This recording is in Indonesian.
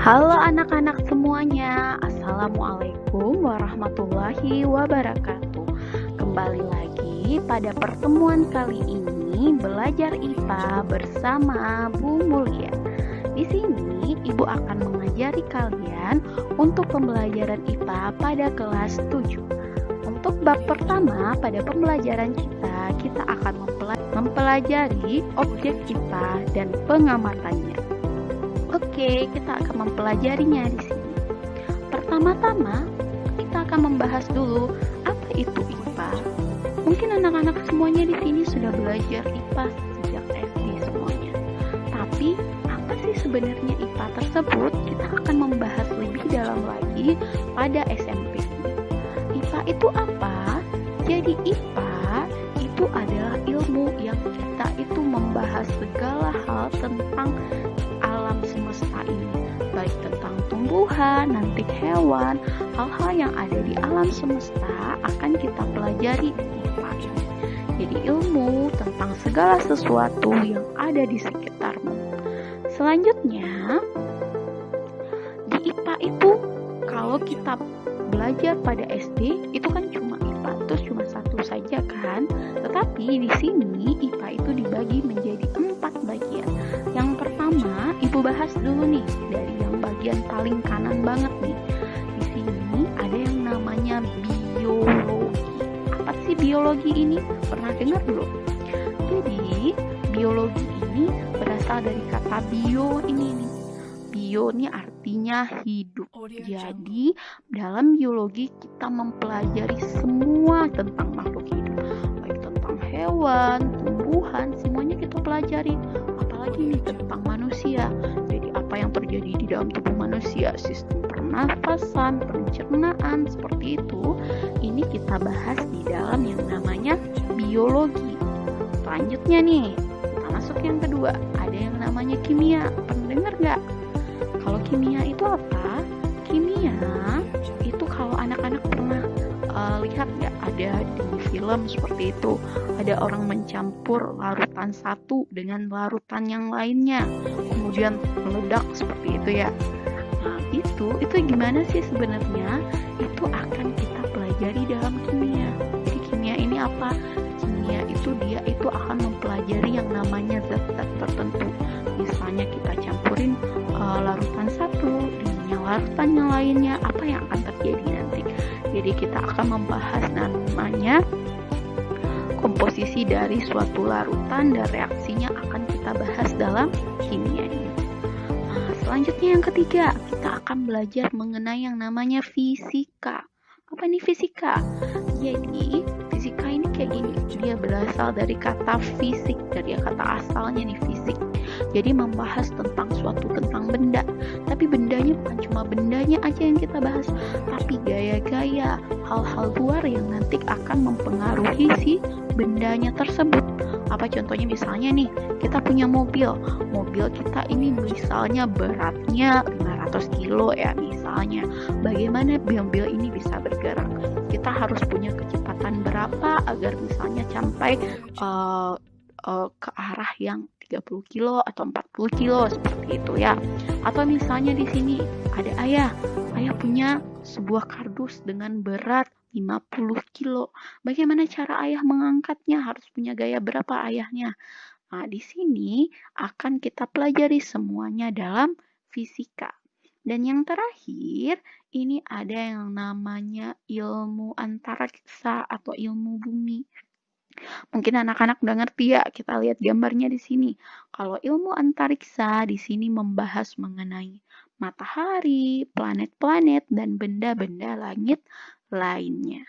Halo anak-anak semuanya, Assalamualaikum warahmatullahi wabarakatuh. Kembali lagi pada pertemuan kali ini belajar IPA bersama Bu Mulia. Di sini Ibu akan mengajari kalian untuk pembelajaran IPA pada kelas 7. Untuk bab pertama pada pembelajaran kita akan mempelajari objek IPA dan pengamatannya. Oke, kita akan mempelajarinya di sini. Pertama-tama, kita akan membahas dulu apa itu IPA. Mungkin anak-anak semuanya di sini sudah belajar IPA sejak SD semuanya. Tapi, apa sih sebenarnya IPA tersebut? Kita akan membahas lebih dalam lagi pada SMP. IPA itu apa? Jadi IPA itu adalah ilmu yang kita itu membahas segala hal tentang alam semesta ini, baik tentang tumbuhan, nanti hewan, hal-hal yang ada di alam semesta akan kita pelajari di IPA ini. Jadi ilmu tentang segala sesuatu yang ada di sekitarmu. Selanjutnya, di IPA itu kalau kita belajar pada SD itu kan cuma IPA terus cuma satu saja kan, tetapi di sini IPA itu dibagi menjadi 4 bagian. Yang pertama, Ibu bahas dulu nih dari yang bagian paling kanan banget nih. Di sini ada yang namanya biologi. Apa sih biologi ini? Pernah dengar belum? Jadi, biologi ini berasal dari kata bio ini nih. Bio ini artinya hidup. Jadi, dalam biologi kita mempelajari semua tentang makhluk hidup. Baik tentang hewan, tumbuhan, semuanya kita pelajari. Apalagi nih tentang manusia. Jadi apa yang terjadi di dalam tubuh manusia, sistem pernafasan, pencernaan, seperti itu. Ini kita bahas di dalam yang namanya biologi. Selanjutnya nih, kita masuk yang kedua. Ada yang namanya kimia. Pernah dengar nggak? Kalau kimia itu apa? Kimia itu kalau anak-anak pernah lihat nggak, ada di film seperti itu, ada orang mencampur larutan satu dengan larutan yang lainnya, kemudian meledak seperti itu ya. Nah itu gimana sih sebenarnya? Itu akan kita pelajari dalam kimia. Jadi kimia ini apa? Kimia itu dia itu akan mempelajari yang namanya zat-zat tertentu. Misalnya kita campurin larutan satu dengan yang larutan yang lainnya, apa yang akan terjadi nanti. Jadi kita akan membahas namanya komposisi dari suatu larutan dan reaksinya akan kita bahas dalam kimia ini. Nah, selanjutnya yang ketiga, kita akan belajar mengenai yang namanya fisika. Apa nih fisika? Jadi fisika ini kayak gini, dia berasal dari kata fisik, dari kata asalnya nih fisik. Jadi membahas tentang benda. Tapi bendanya bukan cuma bendanya aja yang kita bahas, tapi gaya-gaya, hal-hal luar yang nanti akan mempengaruhi si bendanya tersebut. Apa contohnya? Misalnya nih, kita punya mobil kita ini misalnya beratnya 500 kilo ya misalnya. Bagaimana mobil ini bisa bergerak? Kita harus punya kecepatan berapa agar misalnya sampai ke arah yang 30 kilo atau 40 kilo seperti itu ya. Atau misalnya di sini ada ayah punya sebuah kardus dengan berat 50 kilo. Bagaimana cara ayah mengangkatnya? Harus punya gaya berapa ayahnya? Nah, di sini akan kita pelajari semuanya dalam fisika. Dan yang terakhir, ini ada yang namanya ilmu antariksa atau ilmu bumi. Mungkin anak-anak udah ngerti ya, kita lihat gambarnya di sini. Kalau ilmu antariksa di sini membahas mengenai matahari, planet-planet, dan benda-benda langit lainnya.